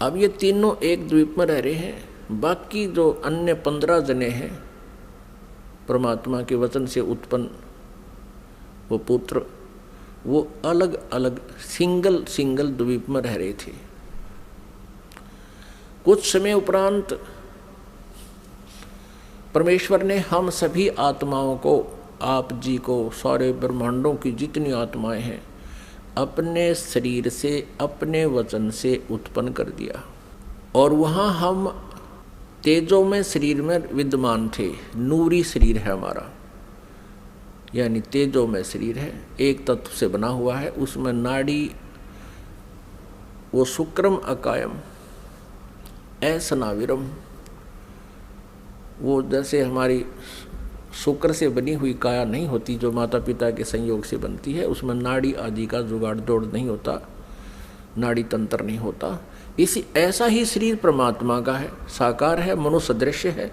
अब ये तीनों एक द्वीप में रह रहे हैं। बाकी जो अन्य 15 जने हैं परमात्मा के वचन से उत्पन्न वो पुत्र, वो अलग अलग सिंगल सिंगल द्वीप में रह रहे थे। कुछ समय उपरांत परमेश्वर ने हम सभी आत्माओं को, आप जी को, सारे ब्रह्मांडों की जितनी आत्माएं हैं, अपने शरीर से, अपने वचन से उत्पन्न कर दिया। और वहाँ हम तेजोमय शरीर में विद्यमान थे। नूरी शरीर है हमारा, यानी तेजोमय शरीर है, एक तत्व से बना हुआ है। उसमें नाड़ी वो शुक्रम अकायम असनाविरम, वो जैसे हमारी शुक्र से बनी हुई काया नहीं होती जो माता पिता के संयोग से बनती है, उसमें नाड़ी आदि का जुगाड़ जोड़ नहीं होता, नाड़ी तंत्र नहीं होता। इसी ऐसा ही शरीर परमात्मा का है, साकार है, मनुष्य दृश्य है,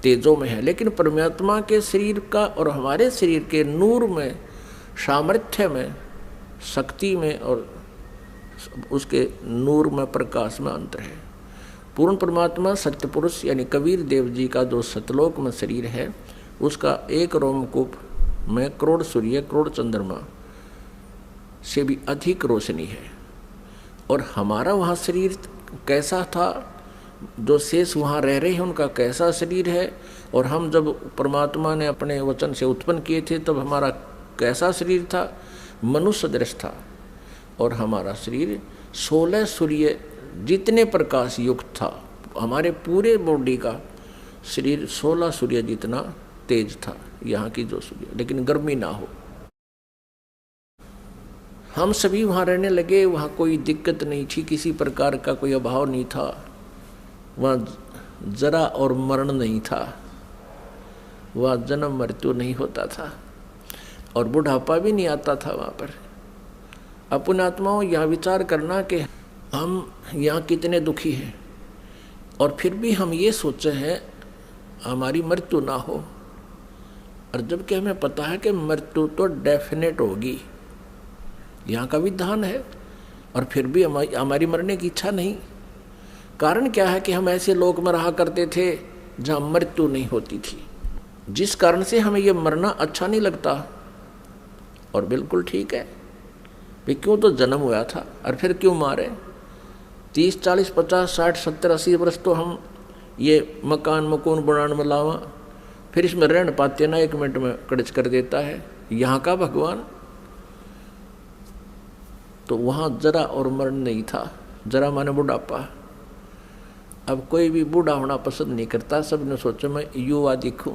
तेजों में है। लेकिन परमात्मा के शरीर का और हमारे शरीर के नूर में, सामर्थ्य में, शक्ति में और उसके नूर में, प्रकाश में अंतर है। पूर्ण परमात्मा सत्य पुरुष यानी कबीर देव जी का जो सतलोक में शरीर है, उसका एक रोमकूप में करोड़ सूर्य, करोड़ चंद्रमा से भी अधिक रोशनी है। और हमारा वहाँ शरीर कैसा था, जो शेष वहाँ रह रहे हैं उनका कैसा शरीर है, और हम जब परमात्मा ने अपने वचन से उत्पन्न किए थे तब हमारा कैसा शरीर था, मनुष्य दृश्य था। और हमारा शरीर 16 सूर्य जितने प्रकाश युक्त था, हमारे पूरे बॉडी का शरीर 16 सूर्य जितना तेज था यहाँ की जो सूर्य, लेकिन गर्मी ना हो। हम सभी वहाँ रहने लगे, वहाँ कोई दिक्कत नहीं थी, किसी प्रकार का कोई अभाव नहीं था, वहाँ जरा और मरण नहीं था, वहाँ जन्म मृत्यु नहीं होता था और बुढ़ापा भी नहीं आता था वहाँ पर। अपन आत्माओं यह विचार करना कि हम यहाँ कितने दुखी हैं और फिर भी हम ये सोचे हैं हमारी मृत्यु ना हो, और जबकि हमें पता है कि मृत्यु तो डेफिनेट होगी, यहाँ का विधान है, और फिर भी हमारी मरने की इच्छा नहीं। कारण क्या है कि हम ऐसे लोक में रहा करते थे जहाँ मृत्यु नहीं होती थी, जिस कारण से हमें ये मरना अच्छा नहीं लगता। और बिल्कुल ठीक है, वे क्यों तो जन्म हुआ था और फिर क्यों मारे। 30, 40, 50, 60, 70, 80 वर्ष तो हम ये मकान मकून बनाने में लावा, फिर इसमें रहने पाते ना, 1 मिनट में कड़च कर देता है यहाँ का भगवान। तो वहाँ जरा और मरण नहीं था, जरा माने बुढ़ापा। अब कोई भी बूढ़ा होना पसंद नहीं करता, सबने सोचा मैं युवा दिखूं।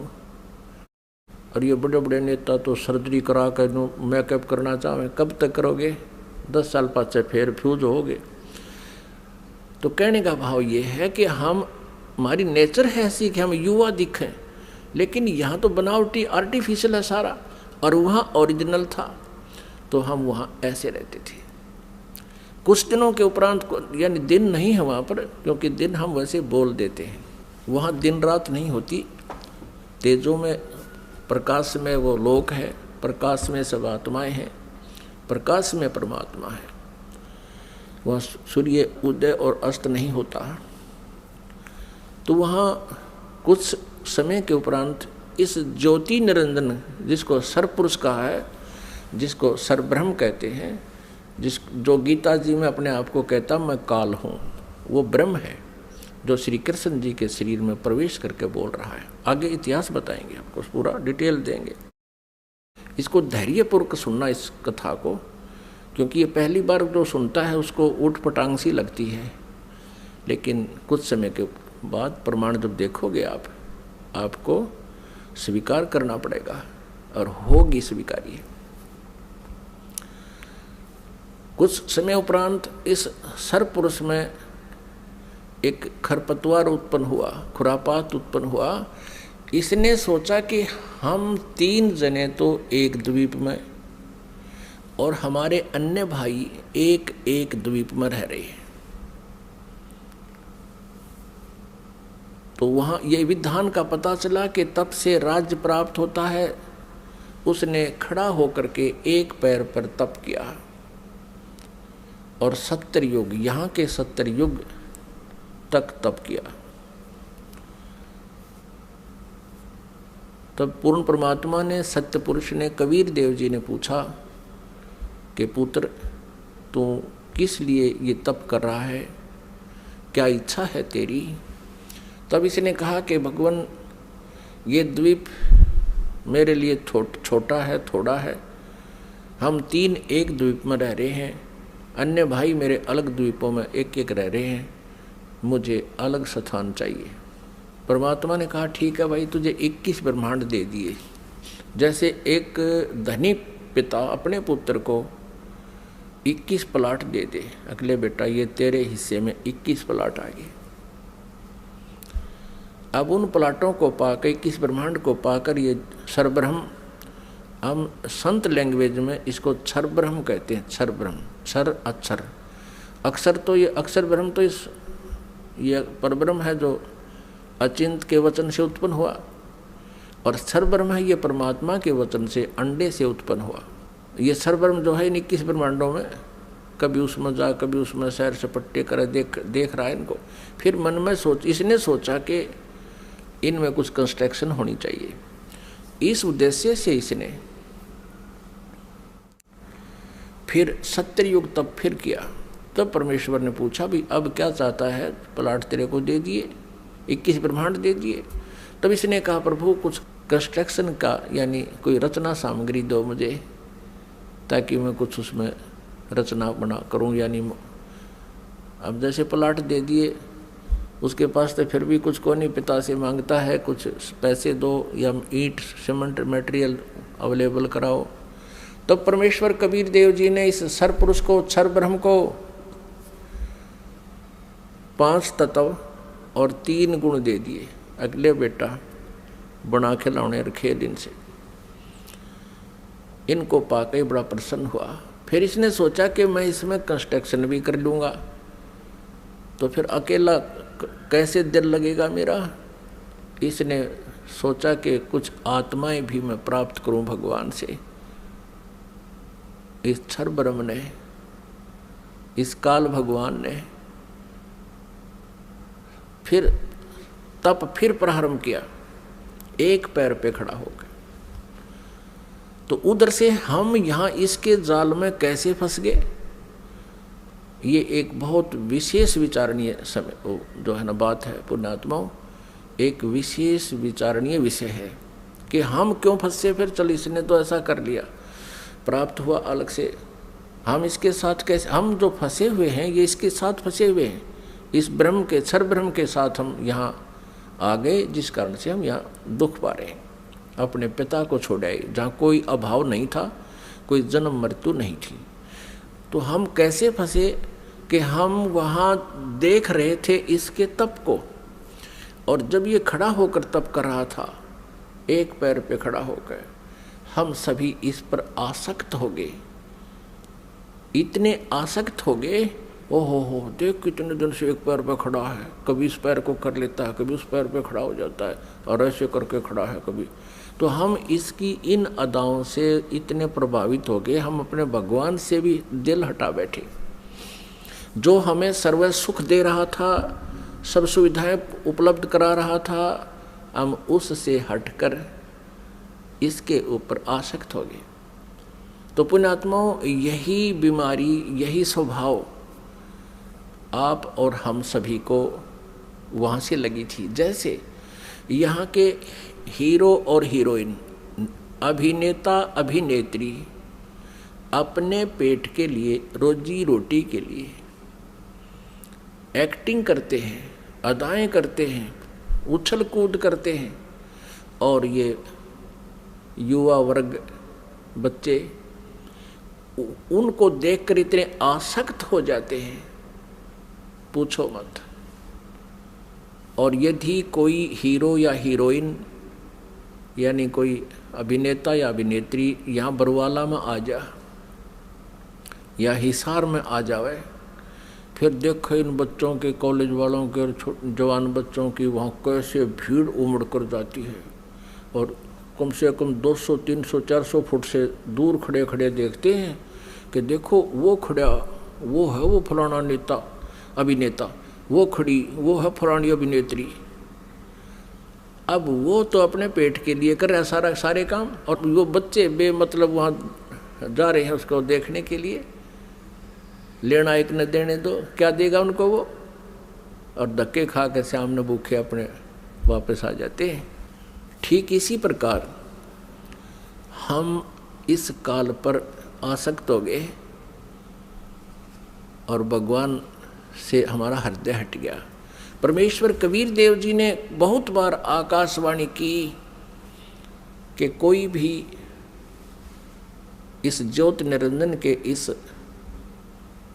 और ये बड़े बड़े नेता तो सर्जरी करा कर मेकअप करना चाहें, कब तक करोगे, 10 साल पाछे फिर फ्यूज होगे। तो कहने का भाव ये है कि हमारी नेचर है ऐसी कि हम युवा दिखें, लेकिन यहाँ तो बनावटी आर्टिफिशियल है सारा, और वहाँ ओरिजिनल था, तो हम वहाँ ऐसे रहते थे। कुछ दिनों के उपरांत, यानी दिन नहीं है वहाँ पर, क्योंकि दिन हम वैसे बोल देते हैं, वहाँ दिन रात नहीं होती, तेजों में प्रकाश में वो लोक है, प्रकाश में सब आत्माएं हैं, प्रकाश में परमात्मा है। वहाँ सूर्य उदय और अस्त नहीं होता। तो वहाँ कुछ समय के उपरांत इस ज्योति निरंजन, जिसको सरपुरुष कहा है, जिसको सरब्रह्म कहते हैं, जो गीता जी में अपने आप को कहता मैं काल हूँ, वो ब्रह्म है जो श्री कृष्ण जी के शरीर में प्रवेश करके बोल रहा है। आगे इतिहास बताएंगे आपको, पूरा डिटेल देंगे। इसको धैर्यपूर्वक सुनना इस कथा को, क्योंकि ये पहली बार जो सुनता है उसको ऊट पटांग सी लगती है, लेकिन कुछ समय के बाद प्रमाण जब देखोगे आपको स्वीकार करना पड़ेगा और होगी स्वीकार्य। कुछ समय उपरांत इस सरपुरुष में एक खरपतवार उत्पन्न हुआ, खुरापात उत्पन्न हुआ। इसने सोचा कि हम 3 जने तो एक द्वीप में और हमारे अन्य भाई एक एक द्वीप में रह रहे हैं, तो वहाँ ये विधान का पता चला कि तब से राज्य प्राप्त होता है। उसने खड़ा होकर के एक पैर पर तप किया और 70 युग, यहाँ के 70 युग तक तप किया। तब पूर्ण परमात्मा ने, सत्य पुरुष ने, कबीर देव जी ने पूछा कि पुत्र तू किस लिए ये तप कर रहा है, क्या इच्छा है तेरी? तब इसने कहा कि भगवान ये द्वीप मेरे लिए छोटा है, थोड़ा है, हम 3 एक द्वीप में रह रहे हैं, अन्य भाई मेरे अलग द्वीपों में एक एक रह रहे हैं, मुझे अलग स्थान चाहिए। परमात्मा ने कहा ठीक है भाई, तुझे 21 ब्रह्मांड दे दिए। जैसे एक धनी पिता अपने पुत्र को 21 प्लाट दे दे, अगले बेटा ये तेरे हिस्से में 21 प्लाट आ गए। अब उन प्लाटों को पाकर, 21 ब्रह्मांड को पाकर, ये क्षरब्रह्म, हम संत लैंग्वेज में इसको क्षर ब्रह्म कहते हैं। क्षर ब्रह्म, क्षर अक्षर, अक्षर तो ये अक्षर ब्रह्म तो ये परब्रह्म है जो अचिंत के वचन से उत्पन्न हुआ, और क्षर ब्रह्म है ये परमात्मा के वचन से अंडे से उत्पन्न हुआ। ये क्षर ब्रह्म जो है 21 ब्रह्मांडों में, कभी उसमें जा कभी उसमें सैर सपट्टे करे, देख रहा है इनको। फिर मन में इसने सोचा कि इनमें कुछ कंस्ट्रक्शन होनी चाहिए। इस उद्देश्य से इसने फिर 70 युग तब फिर किया। तब परमेश्वर ने पूछा भी अब क्या चाहता है? प्लाट तेरे को दे दिए, 21 ब्रह्मांड दे दिए। तब इसने कहा प्रभु कुछ कंस्ट्रक्शन का यानी कोई रचना सामग्री दो मुझे, ताकि मैं कुछ उसमें रचना बना करूं। यानी अब जैसे प्लाट दे दिए, उसके पास तो फिर भी कुछ को नहीं, पिता से मांगता है कुछ पैसे दो या ईंट सीमेंट मटेरियल अवेलेबल कराओ। तब परमेश्वर कबीर देव जी ने इस सरपुरुष को, क्षर ब्रह्म को 5 तत्व और 3 गुण दे दिए। अगले बेटा बना के लाने रखे दिन से, इनको पाके बड़ा प्रसन्न हुआ। फिर इसने सोचा कि मैं इसमें कंस्ट्रक्शन भी कर लूँगा, तो फिर अकेला कैसे दिल लगेगा मेरा। इसने सोचा कि कुछ आत्माएं भी मैं प्राप्त करूं भगवान से। इस क्षर ब्रह्म ने, इस काल भगवान ने फिर तप फिर प्रारंभ किया, एक पैर पे खड़ा होकर। तो उधर से हम यहाँ इसके जाल में कैसे फंस गए, ये एक बहुत विशेष विचारणीय समय जो है ना बात है पुण्यात्माओं, एक विशेष विचारणीय विषय है कि हम क्यों फंसे। फिर चल इसने तो ऐसा कर लिया, प्राप्त हुआ अलग से, हम इसके साथ कैसे, हम जो फंसे हुए हैं ये इसके साथ फंसे हुए हैं, इस ब्रह्म के, क्षर ब्रह्म के साथ हम यहाँ आ गए, जिस कारण से हम यहाँ दुख पा रहे हैं। अपने पिता को छोड़ आए जहाँ कोई अभाव नहीं था, कोई जन्म मृत्यु नहीं थी। तो हम कैसे फंसे कि हम वहाँ देख रहे थे इसके तप को, और जब ये खड़ा होकर तप कर रहा था, एक पैर पे खड़ा होकर, हम सभी इस पर आसक्त हो गए, इतने आसक्त हो गए। ओहो देख कितने दिन से एक पैर पे खड़ा है, कभी इस पैर को कर लेता है, कभी उस पैर पे खड़ा हो जाता है, और ऐसे करके खड़ा है कभी। तो हम इसकी इन अदाओं से इतने प्रभावित हो गए, हम अपने भगवान से भी दिल हटा बैठे। जो हमें सर्व सुख दे रहा था, सब सुविधाएं उपलब्ध करा रहा था, हम उससे हटकर इसके ऊपर आसक्त हो गए। तो पुण्यात्माओं, यही बीमारी, यही स्वभाव आप और हम सभी को वहाँ से लगी थी। जैसे यहाँ के हीरो और हीरोइन, अभिनेता अभिनेत्री अपने पेट के लिए, रोजी रोटी के लिए एक्टिंग करते हैं, अदाएं करते हैं, उछल कूद करते हैं, और ये युवा वर्ग बच्चे उनको देखकर इतने आसक्त हो जाते हैं, पूछो मत। और यदि कोई हीरो या हीरोइन यानी कोई अभिनेता या अभिनेत्री यहाँ बरवाला में आ जा या हिसार में आ जावे, फिर देखो इन बच्चों के, कॉलेज वालों के और जवान बच्चों की वहाँ कैसे भीड़ उमड़ कर जाती है, और कम से कम 200, 300, 400 फुट से दूर खड़े खड़े देखते हैं कि देखो वो खड़ा, वो है वो फलाना नेता अभिनेता, वो खड़ी, वो है फलानी अभिनेत्री। अब वो तो अपने पेट के लिए कर रहा है सारे काम, और वो बच्चे बेमतलब वहाँ जा रहे हैं उसको देखने के लिए। लेना एक न देने दो, क्या देगा उनको वो, और धक्के खा के सामने भूखे अपने वापस आ जाते हैं। ठीक इसी प्रकार हम इस काल पर आसक्त हो गए और भगवान से हमारा हृदय हट गया। परमेश्वर कबीर देव जी ने बहुत बार आकाशवाणी की कि कोई भी इस ज्योति निरंजन के इस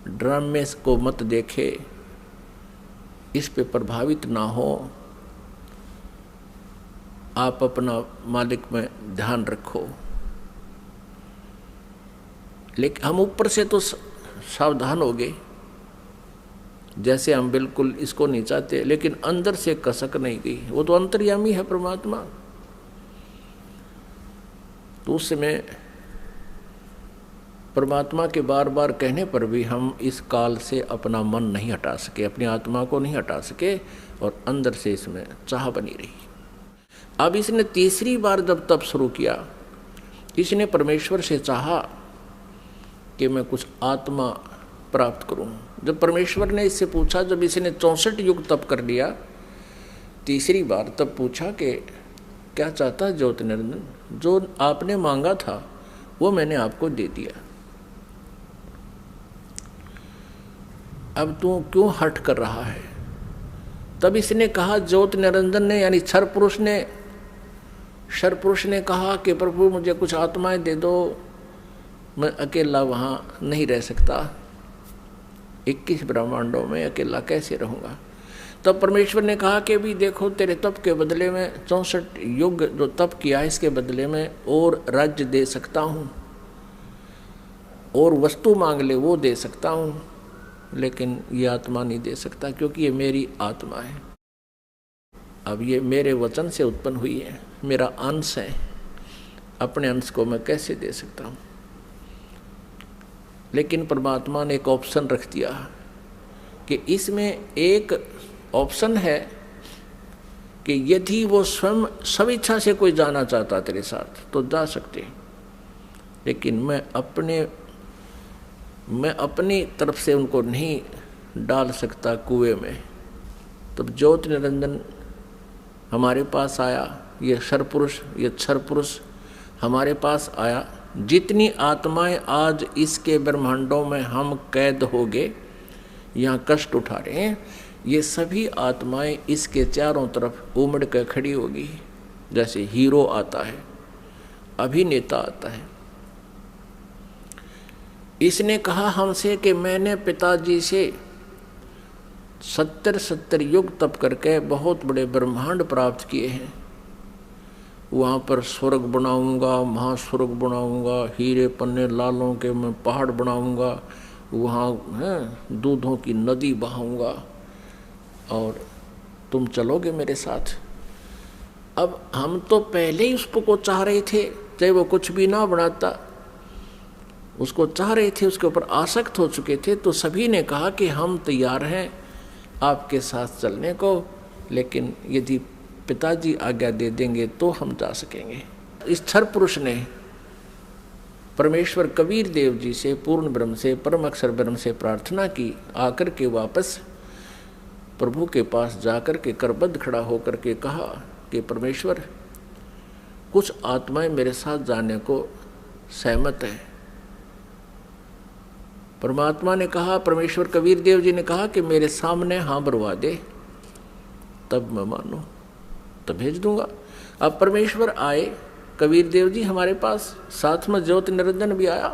ड्रामे को मत देखे, इस पे प्रभावित ना हो, आप अपना मालिक में ध्यान रखो। लेकिन हम ऊपर से तो सावधान हो गए, जैसे हम बिल्कुल इसको नहीं चाहते, लेकिन अंदर से कसक नहीं गई। वो तो अंतर्यामी है परमात्मा। तो उस समय परमात्मा के बार बार कहने पर भी हम इस काल से अपना मन नहीं हटा सके, अपनी आत्मा को नहीं हटा सके, और अंदर से इसमें चाह बनी रही। अब इसने तीसरी बार जब तप शुरू किया, इसने परमेश्वर से चाहा कि मैं कुछ आत्मा प्राप्त करूं। जब परमेश्वर ने इससे पूछा, जब इसने 64 युग तप कर लिया तीसरी बार, तब पूछा कि क्या चाहता है ज्योति निरंजन, जो आपने मांगा था वो मैंने आपको दे दिया, अब तू क्यों हट कर रहा है। तब इसने कहा, ज्योति निरंजन ने यानी क्षर पुरुष ने कहा कि प्रभु मुझे कुछ आत्माएं दे दो, मैं अकेला वहाँ नहीं रह सकता, 21 ब्रह्मांडों में अकेला कैसे रहूँगा। तब परमेश्वर ने कहा कि भी देखो, तेरे तप के बदले में 64 युग जो तप किया, इसके बदले में और राज्य दे सकता हूँ, और वस्तु मांग ले वो दे सकता हूँ, लेकिन ये आत्मा नहीं दे सकता, क्योंकि ये मेरी आत्मा है। अब ये मेरे वचन से उत्पन्न हुई है, मेरा अंश है, अपने अंश को मैं कैसे दे सकता हूँ। लेकिन परमात्मा ने एक ऑप्शन रख दिया कि इसमें एक ऑप्शन है कि यदि वो स्वयं स्वेच्छा से कोई जाना चाहता तेरे साथ तो जा सकते, लेकिन मैं अपनी तरफ से उनको नहीं डाल सकता कुएं में। तब ज्योति निरंजन हमारे पास आया, ये क्षर पुरुष हमारे पास आया। जितनी आत्माएं आज इसके ब्रह्मांडों में हम कैद हो गए, यहाँ कष्ट उठा रहे हैं, ये सभी आत्माएं इसके चारों तरफ उमड़ कर खड़ी होगी। जैसे हीरो आता है, अभिनेता आता है। इसने कहा हमसे कि मैंने पिताजी से 70 युग तप करके बहुत बड़े ब्रह्मांड प्राप्त किए हैं। वहाँ पर स्वर्ग बनाऊंगा, महास्वर्ग बनाऊंगा, हीरे पन्ने लालों के मैं पहाड़ बनाऊंगा, वहाँ दूधों की नदी बहाऊंगा, और तुम चलोगे मेरे साथ। अब हम तो पहले ही उसको चाह रहे थे, चाहे वो कुछ भी ना बनाता, उसको चाह रहे थे, उसके ऊपर आसक्त हो चुके थे। तो सभी ने कहा कि हम तैयार हैं आपके साथ चलने को, लेकिन यदि पिताजी आज्ञा दे देंगे तो हम जा सकेंगे। इस क्षर पुरुष ने परमेश्वर कबीर देव जी से, पूर्ण ब्रह्म से, परम अक्षर ब्रह्म से प्रार्थना की। आकर के वापस प्रभु के पास जाकर के करबद्ध खड़ा होकर के कहा कि परमेश्वर, कुछ आत्माएं मेरे साथ जाने को सहमत है। परमात्मा ने कहा, परमेश्वर कबीर देव जी ने कहा कि मेरे सामने हाँ भरवा दे, तब मैं मानूं, तब भेज दूंगा। अब परमेश्वर आए, कबीर देव जी हमारे पास, साथ में ज्योति निरंजन भी आया।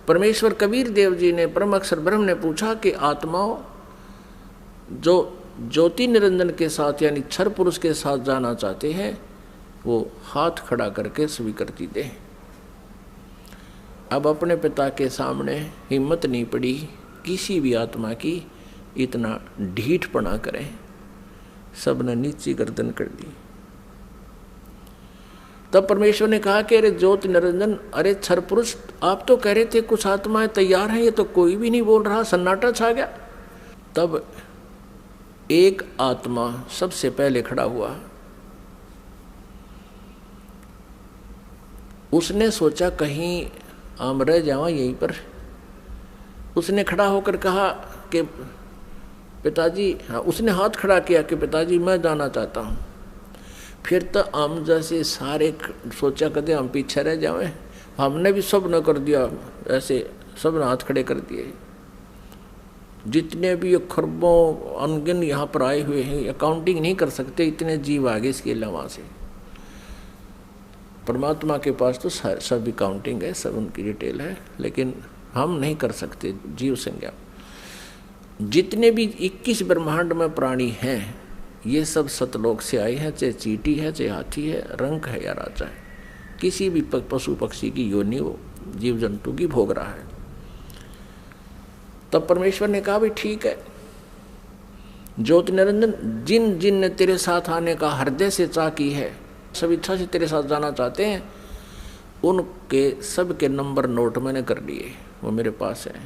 परमेश्वर कबीर देव जी ने, परम अक्षर ब्रह्म ने पूछा कि आत्माओं जो ज्योति निरंजन के साथ यानी क्षर पुरुष के साथ जाना चाहते हैं, वो हाथ खड़ा करके स्वीकृति दें। अब अपने पिता के सामने हिम्मत नहीं पड़ी किसी भी आत्मा की इतना ढीठपना करें, सबने नीची गर्दन कर दी। तब परमेश्वर ने कहा कि अरे ज्योति निरंजन, अरे क्षर पुरुष, आप तो कह रहे थे कुछ आत्माएं तैयार हैं, ये तो कोई भी नहीं बोल रहा, सन्नाटा छा गया। तब एक आत्मा सबसे पहले खड़ा हुआ। उसने सोचा कहीं हम रह जावा यहीं पर। उसने खड़ा होकर कहा कि पिताजी, हाँ, उसने हाथ खड़ा किया कि पिताजी मैं जाना चाहता हूँ। फिर तो हम जैसे सारे सोचा कदे हम पीछे रह जाएं। हमने भी सब न कर दिया, ऐसे सब ने हाथ खड़े कर दिए। जितने भी ये खरबों अनगिन यहाँ पर आए हुए हैं, अकाउंटिंग नहीं कर सकते, इतने जीव आगे इसके अलावा से। परमात्मा के पास तो सब अकाउंटिंग है, सब उनकी डिटेल है, लेकिन हम नहीं कर सकते जीव संज्ञा। जितने भी 21 ब्रह्मांड में प्राणी हैं, ये सब सतलोक से आए हैं, चाहे चींटी है, चाहे हाथी है, रंक है या राजा है, किसी भी पशु पक्षी की योनि वो जीव जंतु की भोग रहा है। तब परमेश्वर ने कहा भी ठीक है, ज्योति निरंजन, जिन जिन ने तेरे साथ आने का हृदय से चाह की है, सब इच्छा से तेरे साथ जाना चाहते हैं, उनके सब के नंबर नोट मैंने कर लिए, वो मेरे पास है।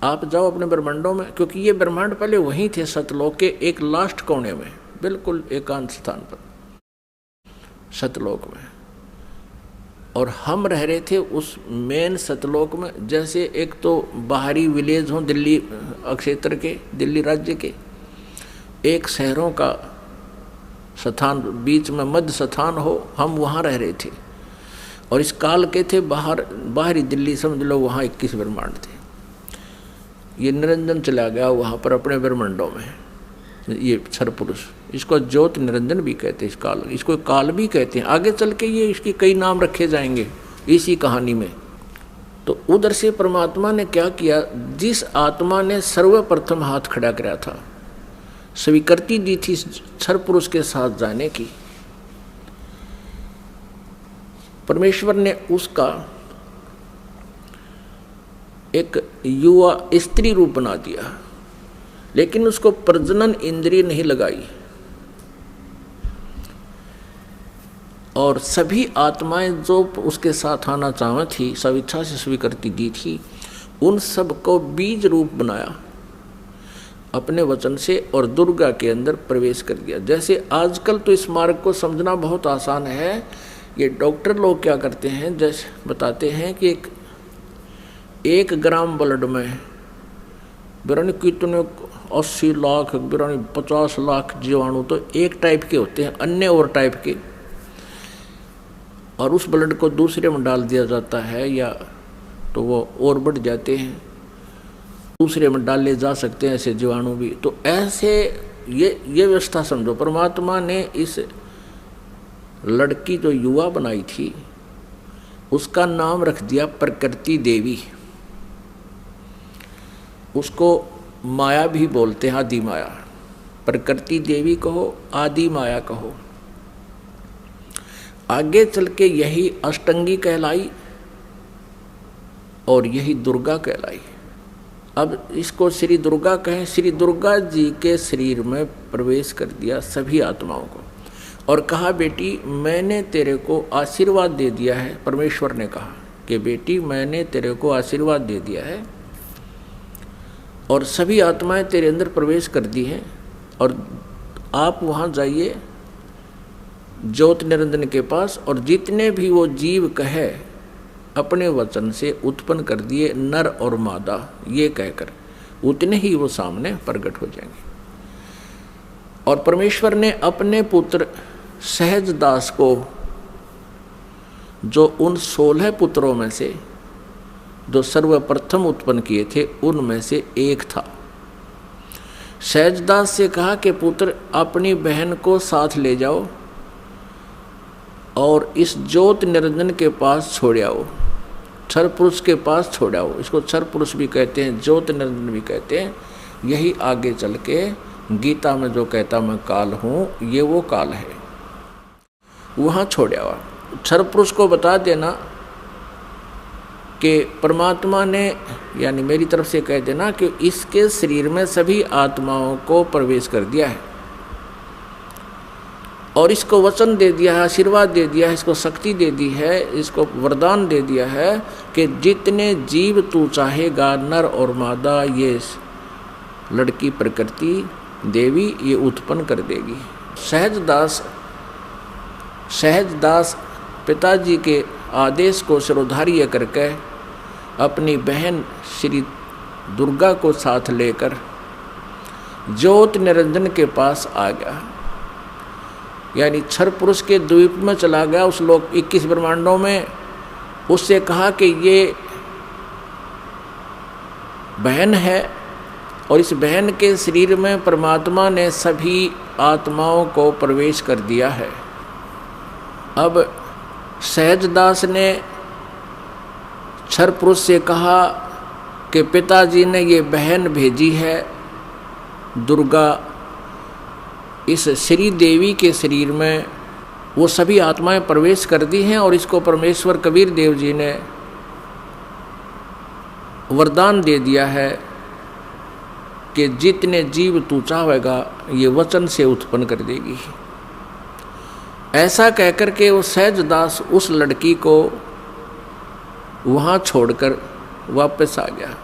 आप जाओ अपने ब्रह्मांडों में, क्योंकि ये ब्रह्मांड पहले वहीं थे सतलोक के एक लास्ट कोने में, बिल्कुल एकांत स्थान पर सतलोक में, और हम रह रहे थे उस मेन सतलोक में। जैसे एक तो बाहरी विलेज हो दिल्ली क्षेत्र के, दिल्ली राज्य के, एक शहरों का स्थान बीच में मध्य स्थान हो, हम वहाँ रह रहे थे। और इस काल के थे बाहरी दिल्ली, समझ लो वहाँ 21 ब्रह्मांड थे। ये निरंजन चला गया वहाँ पर अपने ब्रह्मांडों में, ये क्षर पुरुष, इसको ज्योत निरंजन भी कहते हैं, इस काल, इसको काल भी कहते हैं। आगे चल के ये इसके कई नाम रखे जाएंगे इसी कहानी में। तो उधर से परमात्मा ने क्या किया, जिस आत्मा ने सर्वप्रथम हाथ खड़ा कराया था, स्वीकृति दी थी क्षर पुरुष के साथ जाने की, परमेश्वर ने उसका एक युवा स्त्री रूप बना दिया, लेकिन उसको प्रजनन इंद्रिय नहीं लगाई। और सभी आत्माएं जो उसके साथ आना चाहती थी, सब इच्छा से स्वीकृति दी थी, उन सबको बीज रूप बनाया अपने वचन से, और दुर्गा के अंदर प्रवेश कर दिया। जैसे आजकल तो इस मार्ग को समझना बहुत आसान है। ये डॉक्टर लोग क्या करते हैं, जैसे बताते हैं कि एक ग्राम ब्लड में बिरानी कितने 80 लाख, बिरानी 50 लाख जीवाणु तो एक टाइप के होते हैं, अन्य और टाइप के, और उस ब्लड को दूसरे में डाल दिया जाता है, या तो वो और बढ़ जाते हैं, दूसरे में डाले जा सकते हैं ऐसे जीवाणु भी। तो ऐसे ये व्यवस्था समझो, परमात्मा ने इस लड़की जो युवा बनाई थी उसका नाम रख दिया प्रकृति देवी। उसको माया भी बोलते हैं, आदि माया। प्रकृति देवी कहो, आदि माया कहो। आगे चल के यही अष्टंगी कहलाई और यही दुर्गा कहलाई। अब इसको श्री दुर्गा कहें। श्री दुर्गा जी के शरीर में प्रवेश कर दिया सभी आत्माओं को, और कहा बेटी मैंने तेरे को आशीर्वाद दे दिया है। परमेश्वर ने कहा कि बेटी मैंने तेरे को आशीर्वाद दे दिया है, और सभी आत्माएं तेरे अंदर प्रवेश कर दी हैं, और आप वहाँ जाइए ज्योत निरंजन के पास, और जितने भी वो जीव कहे अपने वचन से उत्पन्न कर दिए नर और मादा, ये कहकर उतने ही वो सामने प्रकट हो जाएंगे। और परमेश्वर ने अपने पुत्र सहज दास को, जो उन 16 पुत्रों में से जो सर्वप्रथम उत्पन्न किए थे उनमें से एक था, सहजदास से कहा कि पुत्र अपनी बहन को साथ ले जाओ और इस ज्योत निरंजन के पास छोड़ आओ, क्षर पुरुष के पास छोड़ आओ। इसको क्षर पुरुष भी कहते हैं, ज्योत निरंजन भी कहते हैं। यही आगे चल के गीता में जो कहता मैं काल हूँ, ये वो काल है, वहाँ छोड़ आओ। क्षर पुरुष को बता देना कि परमात्मा ने, यानी मेरी तरफ से कह देना कि इसके शरीर में सभी आत्माओं को प्रवेश कर दिया है, और इसको वचन दे दिया है, आशीर्वाद दे दिया है, इसको शक्ति दे दी है, इसको वरदान दे दिया है कि जितने जीव तू चाहेगा, नर और मादा, ये लड़की प्रकृति देवी ये उत्पन्न कर देगी। सहजदास पिताजी के आदेश को शिरोधार्य करके अपनी बहन श्री दुर्गा को साथ लेकर ज्योत निरंजन के पास आ गया, यानी क्षर पुरुष के द्वीप में चला गया उस लोक 21 ब्रह्मांडों में। उससे कहा कि ये बहन है और इस बहन के शरीर में परमात्मा ने सभी आत्माओं को प्रवेश कर दिया है। अब सहजदास ने क्षर पुरुष से कहा कि पिताजी ने ये बहन भेजी है दुर्गा, इस श्री देवी के शरीर में वो सभी आत्माएं प्रवेश कर दी हैं और इसको परमेश्वर कबीर देव जी ने वरदान दे दिया है कि जितने जीव तू चाहेगा ये वचन से उत्पन्न कर देगी। ऐसा कहकर के वो सहजदास उस लड़की को वहाँ छोड़कर वापस आ गया।